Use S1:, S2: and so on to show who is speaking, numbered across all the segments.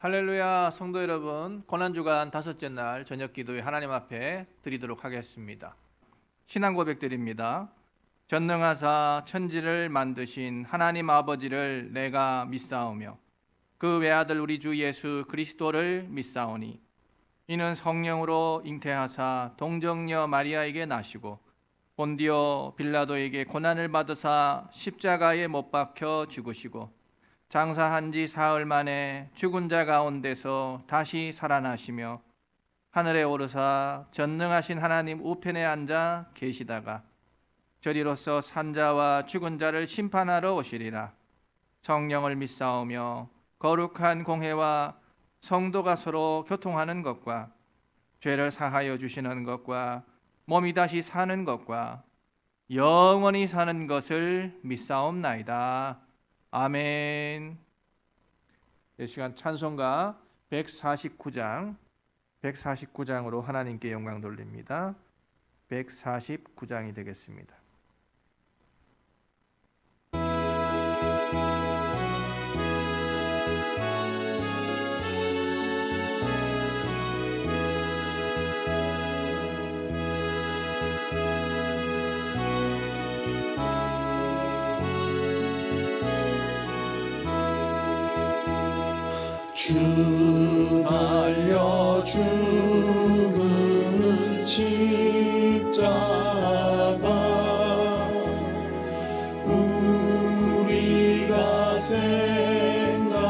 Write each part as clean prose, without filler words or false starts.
S1: 할렐루야, 성도 여러분, 고난주간 다섯째 날 저녁 기도에 하나님 앞에 드리도록 하겠습니다. 신앙 고백드립니다. 전능하사 천지를 만드신 하나님 아버지를 내가 믿사오며 그 외아들 우리 주 예수 그리스도를 믿사오니 이는 성령으로 잉태하사 동정녀 마리아에게 나시고 본디오 빌라도에게 고난을 받으사 십자가에 못 박혀 죽으시고 장사한 지 사흘 만에 죽은 자 가운데서 다시 살아나시며 하늘에 오르사 전능하신 하나님 우편에 앉아 계시다가 저리로서 산자와 죽은 자를 심판하러 오시리라. 성령을 믿사오며 거룩한 공회와 성도가 서로 교통하는 것과 죄를 사하여 주시는 것과 몸이 다시 사는 것과 영원히 사는 것을 믿사옵나이다. 아멘. 이 시간 찬송가 149장으로 하나님께 영광 돌립니다. 149장이 되겠습니다.
S2: 주 달려 죽은 십자가 우리가 생각할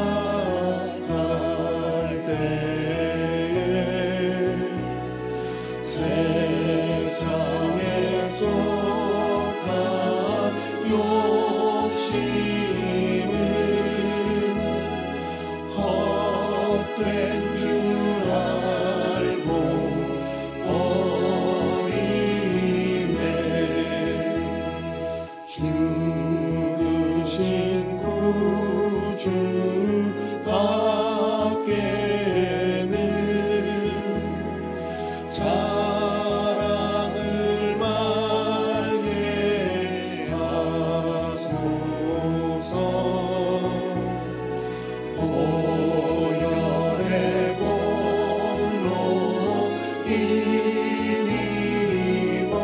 S2: 때에 세상에 속한 욕심은 헛된 줄 알고 버리네. 죽으신 구주 밖에는 자랑을 말게 하소서. 보혈의 공로 힘입어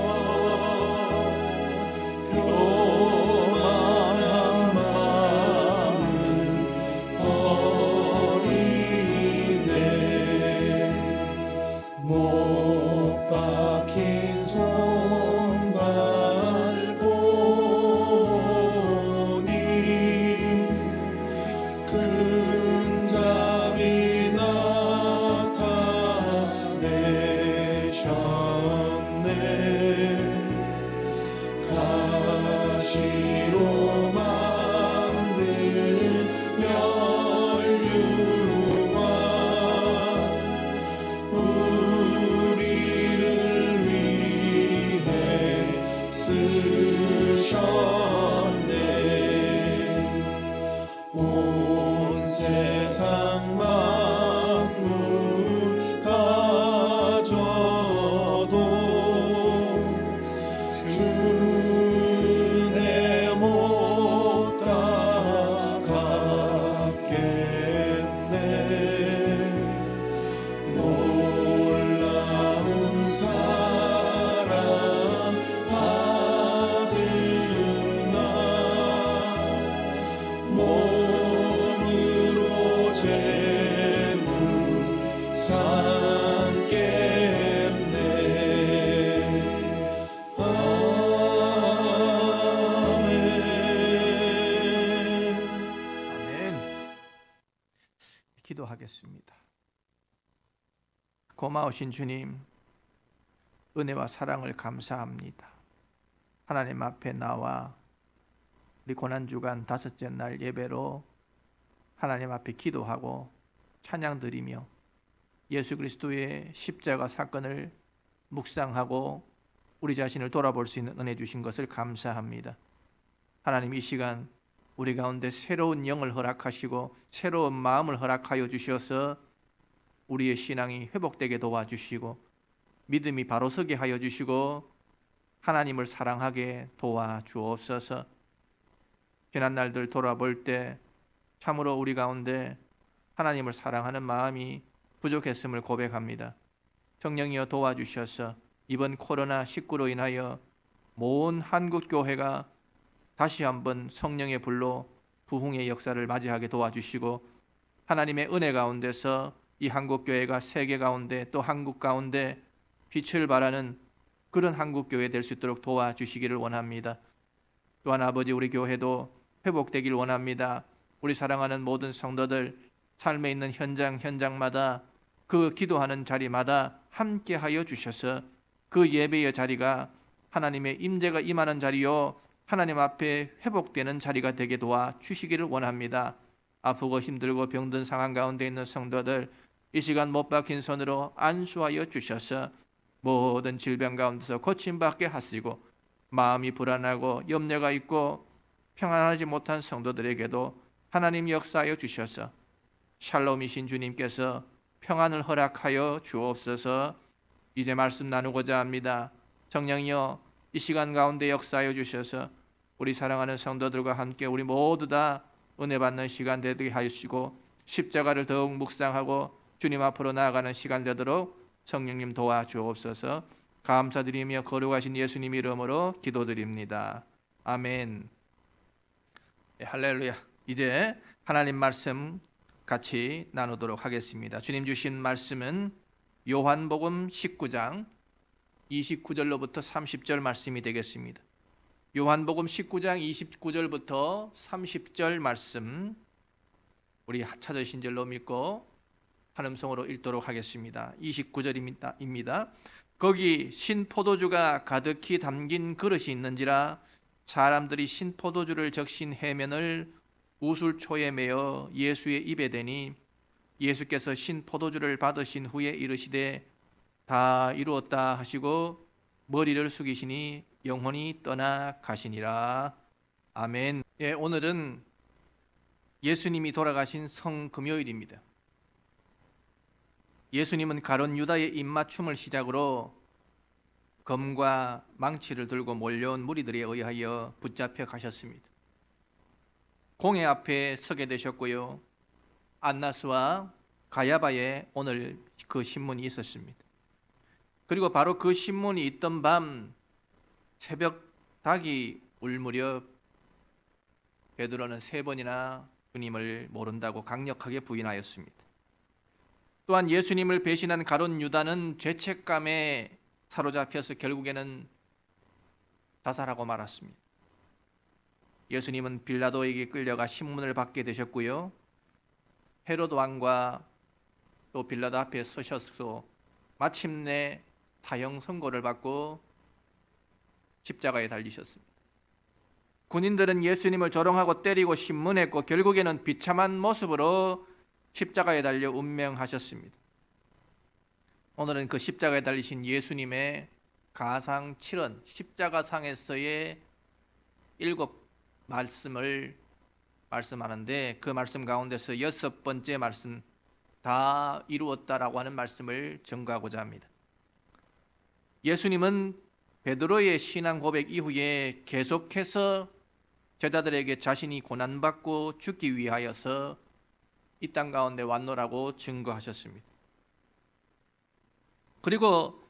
S2: 교만한 마음을 버리네. 못 박힌 손발 보니 큰 자비 나타내셨네. 가시로 만든 면류관 우리를 위해 쓰셨네. 온 세상 만물 가져도 주내 못 갚겠네. 놀라운 사랑 받은 나 몸으로 재물 삼겠네.
S1: 아멘. 기도하겠습니다. 고마우신 주님, 은혜와 사랑을 감사합니다. 하나님 앞에 나와 우리 고난주간 다섯째 날 예배로 하나님 앞에 기도하고 찬양 드리며 예수 그리스도의 십자가 사건을 묵상하고 우리 자신을 돌아볼 수 있는 은혜 주신 것을 감사합니다. 하나님, 이 시간 우리 가운데 새로운 영을 허락하시고 새로운 마음을 허락하여 주셔서 우리의 신앙이 회복되게 도와주시고 믿음이 바로 서게 하여 주시고 하나님을 사랑하게 도와주옵소서. 지난 날들 돌아볼 때 참으로 우리 가운데 하나님을 사랑하는 마음이 부족했음을 고백합니다. 성령이여 도와주셔서 이번 코로나19로 인하여 모든 한국 교회가 다시 한번 성령의 불로 부흥의 역사를 맞이하게 도와주시고 하나님의 은혜 가운데서 이 한국 교회가 세계 가운데 또 한국 가운데 빛을 발하는 그런 한국 교회 될 수 있도록 도와주시기를 원합니다. 또한 아버지 우리 교회도 회복되길 원합니다. 우리 사랑하는 모든 성도들 삶에 있는 현장마다 그 기도하는 자리마다 함께하여 주셔서 그 예배의 자리가 하나님의 임재가 임하는 자리요 하나님 앞에 회복되는 자리가 되게 도와 주시기를 원합니다. 아프고 힘들고 병든 상황 가운데 있는 성도들 이 시간 못 박힌 손으로 안수하여 주셔서 모든 질병 가운데서 고침받게 하시고 마음이 불안하고 염려가 있고 평안하지 못한 성도들에게도 하나님 역사하여 주셔서 샬롬이신 주님께서 평안을 허락하여 주옵소서. 이제 말씀 나누고자 합니다. 성령이여 이 시간 가운데 역사하여 주셔서 우리 사랑하는 성도들과 함께 우리 모두 다 은혜 받는 시간 되게 하시고 십자가를 더욱 묵상하고 주님 앞으로 나아가는 시간 되도록 성령님 도와주옵소서. 감사드리며 거룩하신 예수님 이름으로 기도드립니다. 아멘. 네, 할렐루야. 이제 하나님 말씀 같이 나누도록 하겠습니다. 주님 주신 말씀은 요한복음 19장 29절로부터 30절 말씀이 되겠습니다. 요한복음 19장 29절부터 30절 말씀 우리 찾으신 줄로 믿고 한음성으로 읽도록 하겠습니다. 29절입니다. 거기 신포도주가 가득히 담긴 그릇이 있는지라 사람들이 신포도주를 적신 해면을 우술초에 매어 예수의 입에 대니 예수께서 신포도주를 받으신 후에 이르시되 다 이루었다 하시고 머리를 숙이시니 영혼이 떠나 가시니라. 아멘. 예, 오늘은 예수님이 돌아가신 성금요일입니다. 예수님은 가룟 유다의 입맞춤을 시작으로 검과 망치를 들고 몰려온 무리들에 의하여 붙잡혀 가셨습니다. 공회 앞에 서게 되셨고요. 안나스와 가야바에 오늘 그 신문이 있었습니다. 그리고 바로 그 신문이 있던 밤 새벽 닭이 울 무렵 베드로는 3번이나 주님을 모른다고 강력하게 부인하였습니다. 또한 예수님을 배신한 가룟 유다는 죄책감에 사로잡혀서 결국에는 자살하고 말았습니다. 예수님은 빌라도에게 끌려가 신문을 받게 되셨고요. 헤롯 왕과 또 빌라도 앞에 서셔서 마침내 사형 선고를 받고 십자가에 달리셨습니다. 군인들은 예수님을 조롱하고 때리고 신문했고 결국에는 비참한 모습으로 십자가에 달려 운명하셨습니다. 오늘은 그 십자가에 달리신 예수님의 가상 7언 십자가상에서의 7 말씀을 말씀하는데 그 말씀 가운데서 6번째 말씀 다 이루었다라고 하는 말씀을 전가하고자 합니다. 예수님은 베드로의 신앙 고백 이후에 계속해서 제자들에게 자신이 고난받고 죽기 위하여서 이 땅 가운데 왔노라고 증거하셨습니다. 그리고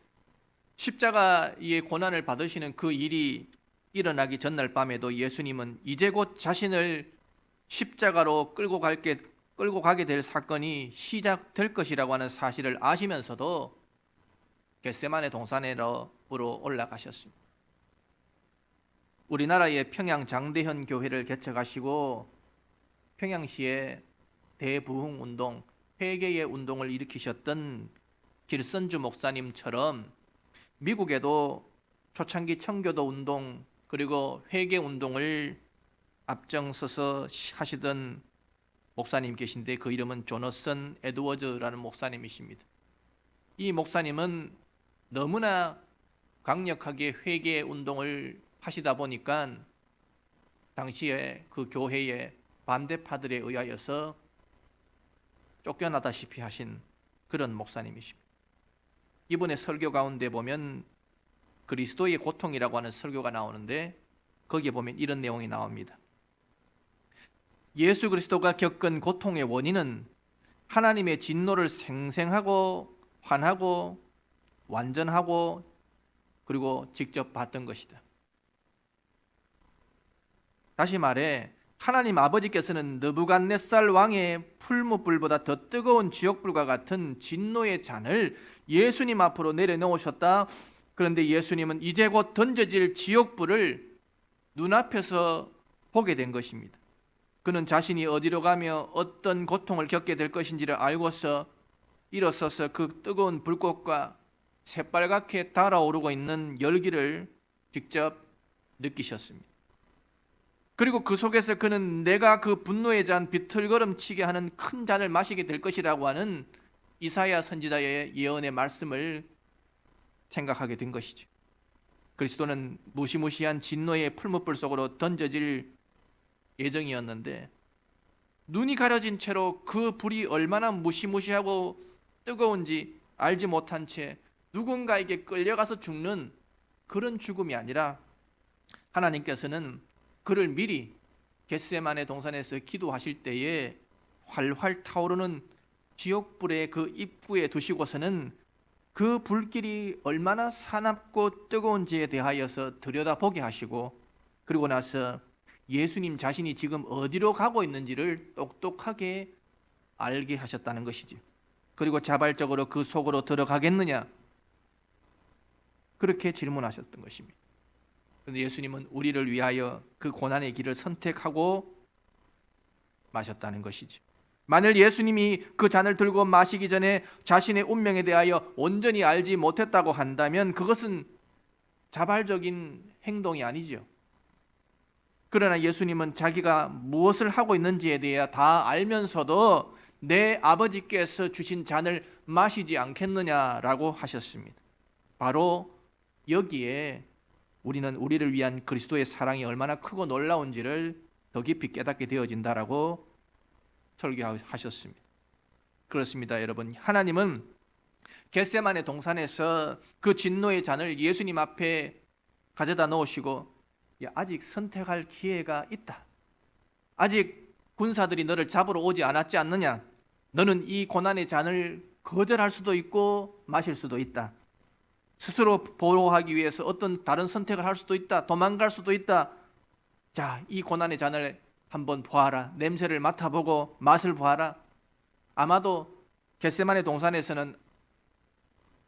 S1: 십자가의 고난을 받으시는 그 일이 일어나기 전날 밤에도 예수님은 이제 곧 자신을 십자가로 끌고 가게 될 사건이 시작될 것이라고 하는 사실을 아시면서도 겟세마네 동산으로 올라가셨습니다. 우리나라의 평양 장대현 교회를 개척하시고 평양시에 대부흥운동, 회개의 운동을 일으키셨던 길선주 목사님처럼 미국에도 초창기 청교도 운동 그리고 회개 운동을 앞장서서 하시던 목사님 계신데 그 이름은 조너선 에드워즈라는 목사님이십니다. 이 목사님은 너무나 강력하게 회개 운동을 하시다 보니까 당시에 그 교회의 반대파들에 의하여서 쫓겨나다시피 하신 그런 목사님이십니다. 이번에 설교 가운데 보면 그리스도의 고통이라고 하는 설교가 나오는데 거기에 보면 이런 내용이 나옵니다. 예수 그리스도가 겪은 고통의 원인은 하나님의 진노를 생생하고 환하고 완전하고 그리고 직접 봤던 것이다. 다시 말해 하나님 아버지께서는 느부갓네살 왕의 풀무불보다 더 뜨거운 지옥불과 같은 진노의 잔을 예수님 앞으로 내려놓으셨다. 그런데 예수님은 이제 곧 던져질 지옥불을 눈앞에서 보게 된 것입니다. 그는 자신이 어디로 가며 어떤 고통을 겪게 될 것인지를 알고서 일어서서 그 뜨거운 불꽃과 새빨갛게 달아오르고 있는 열기를 직접 느끼셨습니다. 그리고 그 속에서 그는 내가 그 분노의 잔 비틀거름치게 하는 큰 잔을 마시게 될 것이라고 하는 이사야 선지자의 예언의 말씀을 생각하게 된 것이죠. 그리스도는 무시무시한 진노의 풀무불 속으로 던져질 예정이었는데 눈이 가려진 채로 그 불이 얼마나 무시무시하고 뜨거운지 알지 못한 채 누군가에게 끌려가서 죽는 그런 죽음이 아니라 하나님께서는 그를 미리 겟세마네 동산에서 기도하실 때에 활활 타오르는 지옥불의 그 입구에 두시고서는 그 불길이 얼마나 사납고 뜨거운지에 대하여서 들여다보게 하시고 그리고 나서 예수님 자신이 지금 어디로 가고 있는지를 똑똑하게 알게 하셨다는 것이지. 그리고 자발적으로 그 속으로 들어가겠느냐? 그렇게 질문하셨던 것입니다. 그런데 예수님은 우리를 위하여 그 고난의 길을 선택하고 마셨다는 것이지. 만일 예수님이 그 잔을 들고 마시기 전에 자신의 운명에 대하여 온전히 알지 못했다고 한다면 그것은 자발적인 행동이 아니죠. 그러나 예수님은 자기가 무엇을 하고 있는지에 대해 다 알면서도 내 아버지께서 주신 잔을 마시지 않겠느냐라고 하셨습니다. 바로 여기에 우리는 우리를 위한 그리스도의 사랑이 얼마나 크고 놀라운지를 더 깊이 깨닫게 되어진다라고 설교하셨습니다. 그렇습니다, 여러분. 하나님은 겟세마네 동산에서 그 진노의 잔을 예수님 앞에 가져다 놓으시고 아직 선택할 기회가 있다. 아직 군사들이 너를 잡으러 오지 않았지 않느냐? 너는 이 고난의 잔을 거절할 수도 있고 마실 수도 있다. 스스로 보호하기 위해서 어떤 다른 선택을 할 수도 있다. 도망갈 수도 있다. 자, 이 고난의 잔을 한번 보아라. 냄새를 맡아보고 맛을 보아라. 아마도 겟세마네 동산에서는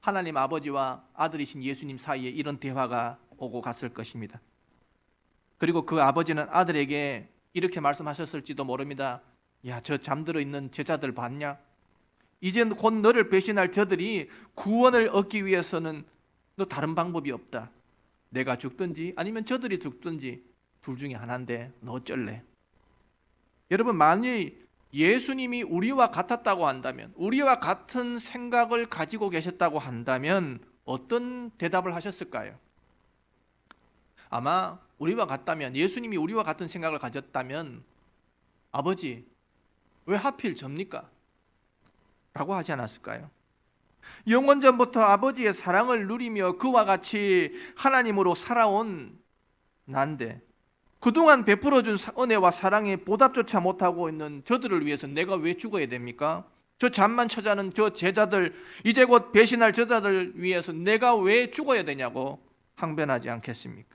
S1: 하나님 아버지와 아들이신 예수님 사이에 이런 대화가 오고 갔을 것입니다. 그리고 그 아버지는 아들에게 이렇게 말씀하셨을지도 모릅니다. 야, 저 잠들어 있는 제자들 봤냐? 이제 곧 너를 배신할 저들이 구원을 얻기 위해서는 너 다른 방법이 없다. 내가 죽든지 아니면 저들이 죽든지 둘 중에 하나인데 너 어쩔래? 여러분, 만일 예수님이 우리와 같았다고 한다면, 우리와 같은 생각을 가지고 계셨다고 한다면 어떤 대답을 하셨을까요? 아마 우리와 같다면, 예수님이 우리와 같은 생각을 가졌다면 아버지, 왜 하필 접니까? 라고 하지 않았을까요? 영원전부터 아버지의 사랑을 누리며 그와 같이 하나님으로 살아온 난데 그동안 베풀어준 은혜와 사랑에 보답조차 못하고 있는 저들을 위해서 내가 왜 죽어야 됩니까? 저 잠만 쳐자는 저 제자들, 이제 곧 배신할 제자들 위해서 내가 왜 죽어야 되냐고 항변하지 않겠습니까?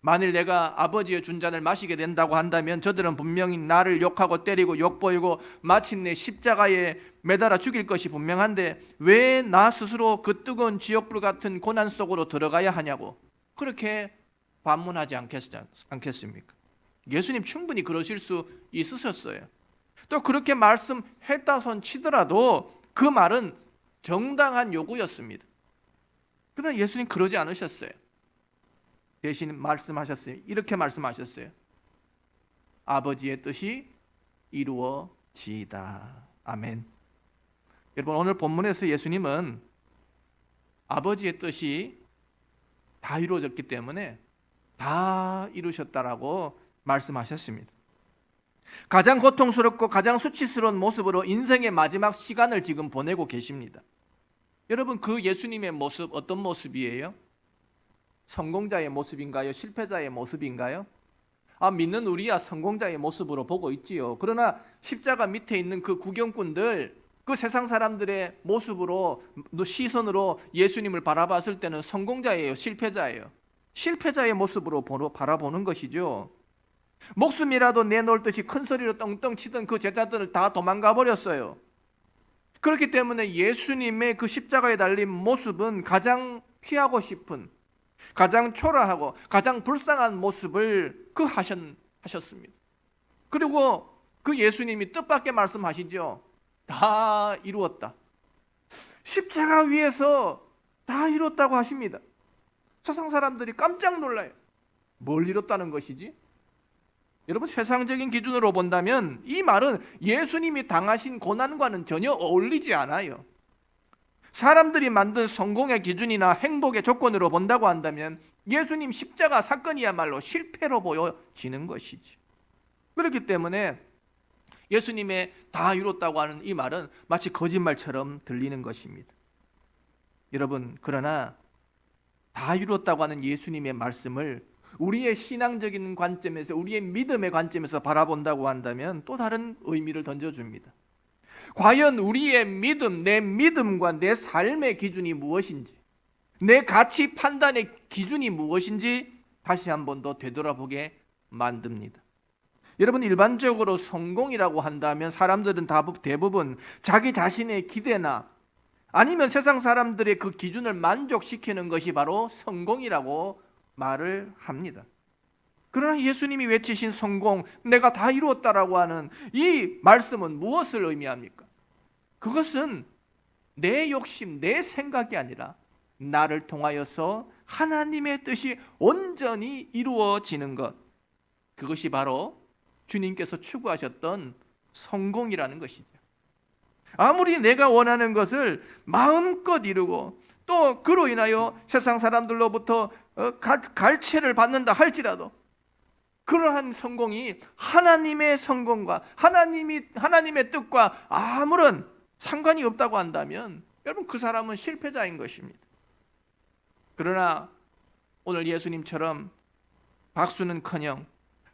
S1: 만일 내가 아버지의 준 잔을 마시게 된다고 한다면 저들은 분명히 나를 욕하고 때리고 욕보이고 마침내 십자가에 매달아 죽일 것이 분명한데 왜 나 스스로 그 뜨거운 지옥불 같은 고난 속으로 들어가야 하냐고 그렇게 반문하지 않겠습니까? 예수님 충분히 그러실 수 있으셨어요. 또 그렇게 말씀했다 손 치더라도 그 말은 정당한 요구였습니다. 그러나 예수님 그러지 않으셨어요. 대신 말씀하셨어요. 이렇게 말씀하셨어요. 아버지의 뜻이 이루어지이다. 아멘. 여러분, 오늘 본문에서 예수님은 아버지의 뜻이 다 이루어졌기 때문에 다 이루셨다라고 말씀하셨습니다. 가장 고통스럽고 가장 수치스러운 모습으로 인생의 마지막 시간을 지금 보내고 계십니다. 여러분, 그 예수님의 모습 어떤 모습이에요? 성공자의 모습인가요? 실패자의 모습인가요? 믿는 우리야 성공자의 모습으로 보고 있지요. 그러나 십자가 밑에 있는 그 구경꾼들, 그 세상 사람들의 모습으로, 시선으로 예수님을 바라봤을 때는 성공자예요, 실패자예요? 실패자의 모습으로 바라보는 것이죠. 목숨이라도 내놓을 듯이 큰 소리로 떵떵 치던 그 제자들을 다 도망가 버렸어요. 그렇기 때문에 예수님의 그 십자가에 달린 모습은 가장 피하고 싶은, 가장 초라하고 가장 불쌍한 모습을 하셨습니다. 그리고 그 예수님이 뜻밖의 말씀하시죠. 다 이루었다. 십자가 위에서 다 이뤘다고 하십니다. 세상 사람들이 깜짝 놀라요. 뭘 이뤘다는 것이지? 여러분, 세상적인 기준으로 본다면 이 말은 예수님이 당하신 고난과는 전혀 어울리지 않아요. 사람들이 만든 성공의 기준이나 행복의 조건으로 본다고 한다면 예수님 십자가 사건이야말로 실패로 보여지는 것이지. 그렇기 때문에 예수님의 다 이뤘다고 하는 이 말은 마치 거짓말처럼 들리는 것입니다. 여러분, 그러나 다 이뤘다고 하는 예수님의 말씀을 우리의 신앙적인 관점에서, 우리의 믿음의 관점에서 바라본다고 한다면 또 다른 의미를 던져줍니다. 과연 우리의 믿음, 내 믿음과 내 삶의 기준이 무엇인지, 내 가치 판단의 기준이 무엇인지 다시 한 번 더 되돌아보게 만듭니다. 여러분, 일반적으로 성공이라고 한다면 사람들은 대부분 자기 자신의 기대나 아니면 세상 사람들의 그 기준을 만족시키는 것이 바로 성공이라고 말을 합니다. 그러나 예수님이 외치신 성공, 내가 다 이루었다라고 하는 이 말씀은 무엇을 의미합니까? 그것은 내 욕심, 내 생각이 아니라 나를 통하여서 하나님의 뜻이 온전히 이루어지는 것, 그것이 바로 주님께서 추구하셨던 성공이라는 것이죠. 아무리 내가 원하는 것을 마음껏 이루고 또 그로 인하여 세상 사람들로부터 갈채를 받는다 할지라도 그러한 성공이 하나님의 성공과 하나님의 뜻과 아무런 상관이 없다고 한다면 여러분, 그 사람은 실패자인 것입니다. 그러나 오늘 예수님처럼 박수는커녕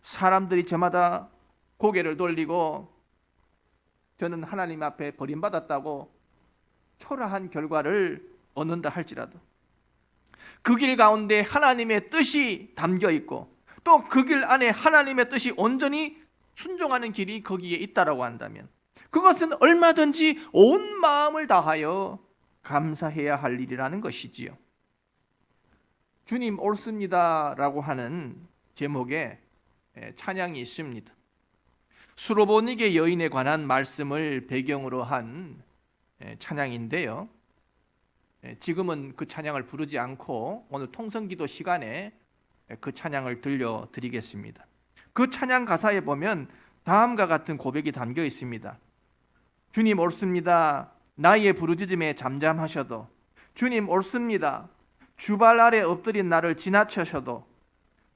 S1: 사람들이 저마다 고개를 돌리고 저는 하나님 앞에 버림받았다고 초라한 결과를 얻는다 할지라도 그 길 가운데 하나님의 뜻이 담겨 있고 또 그 길 안에 하나님의 뜻이 온전히 순종하는 길이 거기에 있다라고 한다면 그것은 얼마든지 온 마음을 다하여 감사해야 할 일이라는 것이지요. 주님 옳습니다라고 하는 제목의 찬양이 있습니다. 수로보니게 여인에 관한 말씀을 배경으로 한 찬양인데요. 지금은 그 찬양을 부르지 않고 오늘 통성기도 시간에 그 찬양을 들려드리겠습니다. 그 찬양 가사에 보면 다음과 같은 고백이 담겨 있습니다. 주님 옳습니다. 나의 부르짖음에 잠잠하셔도, 주님 옳습니다. 주발 아래 엎드린 나를 지나쳐셔도,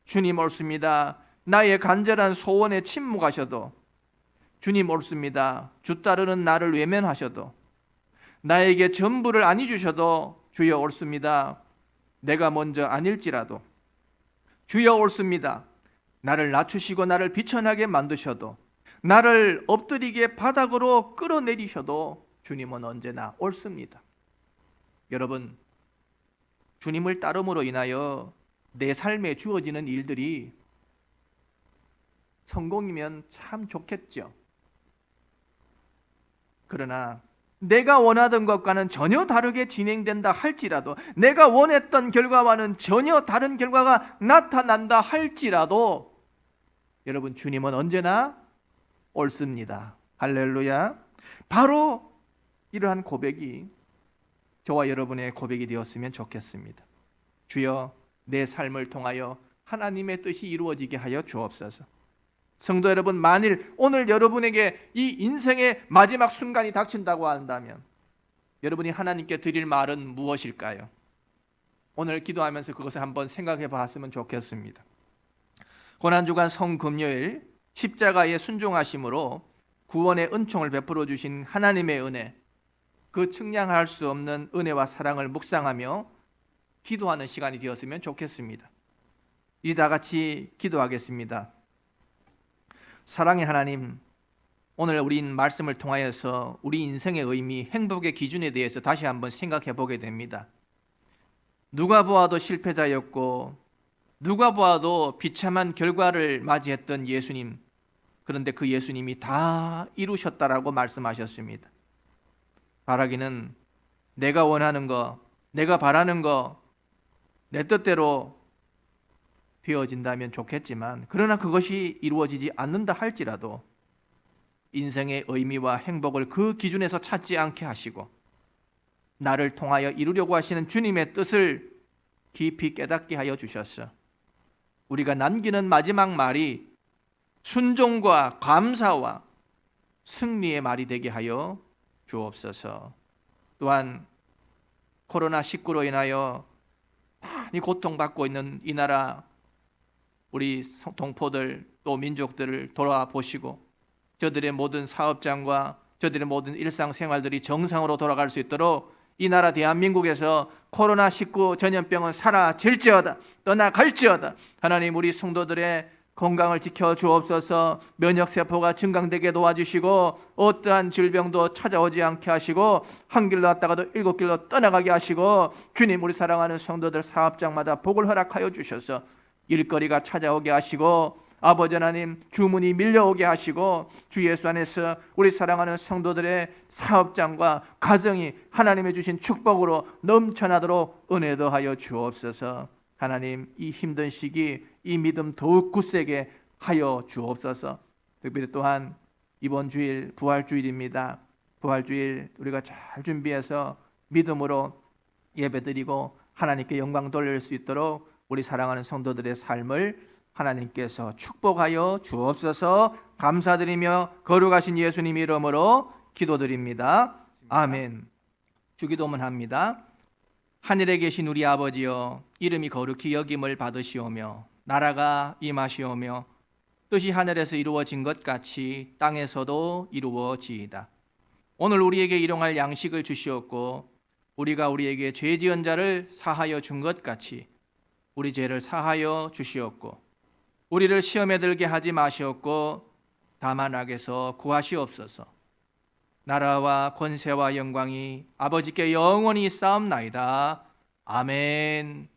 S1: 주님 옳습니다. 나의 간절한 소원에 침묵하셔도, 주님 옳습니다. 주 따르는 나를 외면하셔도, 나에게 전부를 아니 주셔도 주여 옳습니다. 내가 먼저 아닐지라도, 주여 옳습니다. 나를 낮추시고 나를 비천하게 만드셔도, 나를 엎드리게 바닥으로 끌어내리셔도 주님은 언제나 옳습니다. 여러분, 주님을 따름으로 인하여 내 삶에 주어지는 일들이 성공이면 참 좋겠죠. 그러나 내가 원하던 것과는 전혀 다르게 진행된다 할지라도, 내가 원했던 결과와는 전혀 다른 결과가 나타난다 할지라도 여러분, 주님은 언제나 옳습니다. 할렐루야. 바로 이러한 고백이 저와 여러분의 고백이 되었으면 좋겠습니다. 주여, 내 삶을 통하여 하나님의 뜻이 이루어지게 하여 주옵소서. 성도 여러분, 만일 오늘 여러분에게 이 인생의 마지막 순간이 닥친다고 한다면 여러분이 하나님께 드릴 말은 무엇일까요? 오늘 기도하면서 그것을 한번 생각해 봤으면 좋겠습니다. 고난주간 성금요일 십자가의 순종하심으로 구원의 은총을 베풀어 주신 하나님의 은혜, 그 측량할 수 없는 은혜와 사랑을 묵상하며 기도하는 시간이 되었으면 좋겠습니다. 이제 다 같이 기도하겠습니다. 사랑의 하나님, 오늘 우린 말씀을 통하여서 우리 인생의 의미, 행복의 기준에 대해서 다시 한번 생각해 보게 됩니다. 누가 보아도 실패자였고 누가 보아도 비참한 결과를 맞이했던 예수님, 그런데 그 예수님이 다 이루셨다라고 말씀하셨습니다. 바라기는 내가 원하는 거, 내가 바라는 거, 내 뜻대로 되어진다면 좋겠지만, 그러나 그것이 이루어지지 않는다 할지라도 인생의 의미와 행복을 그 기준에서 찾지 않게 하시고 나를 통하여 이루려고 하시는 주님의 뜻을 깊이 깨닫게 하여 주셨어. 우리가 남기는 마지막 말이 순종과 감사와 승리의 말이 되게 하여 주옵소서. 또한 코로나19로 인하여 많이 고통받고 있는 이 나라, 우리 동포들 또 민족들을 돌아보시고 저들의 모든 사업장과 저들의 모든 일상생활들이 정상으로 돌아갈 수 있도록 이 나라 대한민국에서 코로나19 전염병은 사라질지어다, 떠나갈지어다. 하나님, 우리 성도들의 건강을 지켜 주옵소서. 면역세포가 증강되게 도와주시고 어떠한 질병도 찾아오지 않게 하시고 한 길로 왔다가도 7길로 떠나가게 하시고, 주님, 우리 사랑하는 성도들 사업장마다 복을 허락하여 주셔서 일거리가 찾아오게 하시고 아버지 하나님, 주문이 밀려오게 하시고 주 예수 안에서 우리 사랑하는 성도들의 사업장과 가정이 하나님의 주신 축복으로 넘쳐나도록 은혜 더하여 주옵소서. 하나님, 이 힘든 시기 이 믿음 더욱 굳세게 하여 주옵소서. 특별히 또한 이번 주일 부활주일입니다. 부활주일 우리가 잘 준비해서 믿음으로 예배드리고 하나님께 영광 돌릴 수 있도록 우리 사랑하는 성도들의 삶을 하나님께서 축복하여 주옵소서. 감사드리며 거룩하신 예수님 이름으로 기도드립니다. 아멘. 주기도문 합니다. 하늘에 계신 우리 아버지여, 이름이 거룩히 여김을 받으시오며 나라가 임하시오며 뜻이 하늘에서 이루어진 것 같이 땅에서도 이루어지이다. 오늘 우리에게 일용할 양식을 주시옵고 우리가 우리에게 죄 지은 자를 사하여 준 것 같이 우리 죄를 사하여 주시옵고 우리를 시험에 들게 하지 마시옵고 다만 악에서 구하시옵소서. 나라와 권세와 영광이 아버지께 영원히 쌓옵나이다. 아멘.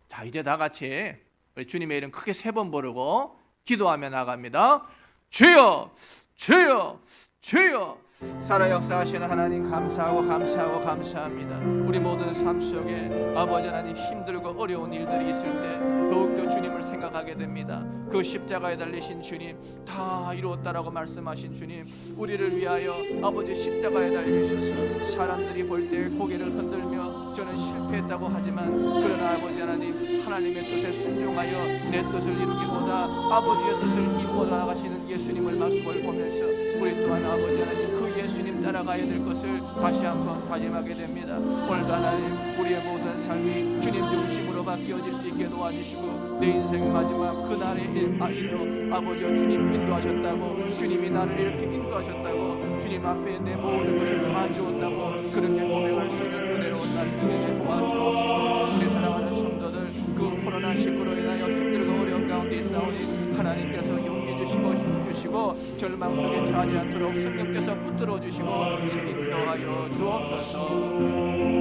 S1: 자, 이제 다 같이 우리 주님의 이름 크게 3번 부르고 기도하며 나갑니다. 주여, 주여, 주여. 살아 역사하시는 하나님, 감사하고 감사합니다. 우리 모든 삶 속에 아버지 하나님, 힘들고 어려운 일들이 있을 때 더욱더 주님을 생각하게 됩니다. 그 십자가에 달리신 주님, 다 이루었다라고 말씀하신 주님, 우리를 위하여 아버지 십자가에 달리셔서 사람들이 볼 때 고개를 흔들며 저는 실패했다고 하지만, 그러나 아버지 하나님, 하나님의 뜻에 순종하여 내 뜻을 이루기보다 아버지의 뜻을 이루어 나가시는 예수님을 말씀을 보면서 우리 또한 아버지 하나님, 그 예수님 따라가야 될 것을 다시 한번 다짐하게 됩니다. 오늘도 하나님, 우리의 모든 삶이 주님 중심으로 바뀌어질 수 있게 도와주시고 내 인생 마지막 그날의 일로 아버지와 주님 인도하셨다고, 주님이 나를 이렇게 인도하셨다고, 주님 앞에 내 모든 것을 다 주었다고 그렇게 고백할 수 있는 은혜로운 날 되게 도와주옵시고, 우리 사랑하는 성도들 그 코로나19로 인하여 힘들고 어려운 가운데 있사오니 하나님께서 용기 주시고 힘 주시고 절망 속에 처하지 않도록 성령께서 붙들어 주시고 인도하여 주옵소서.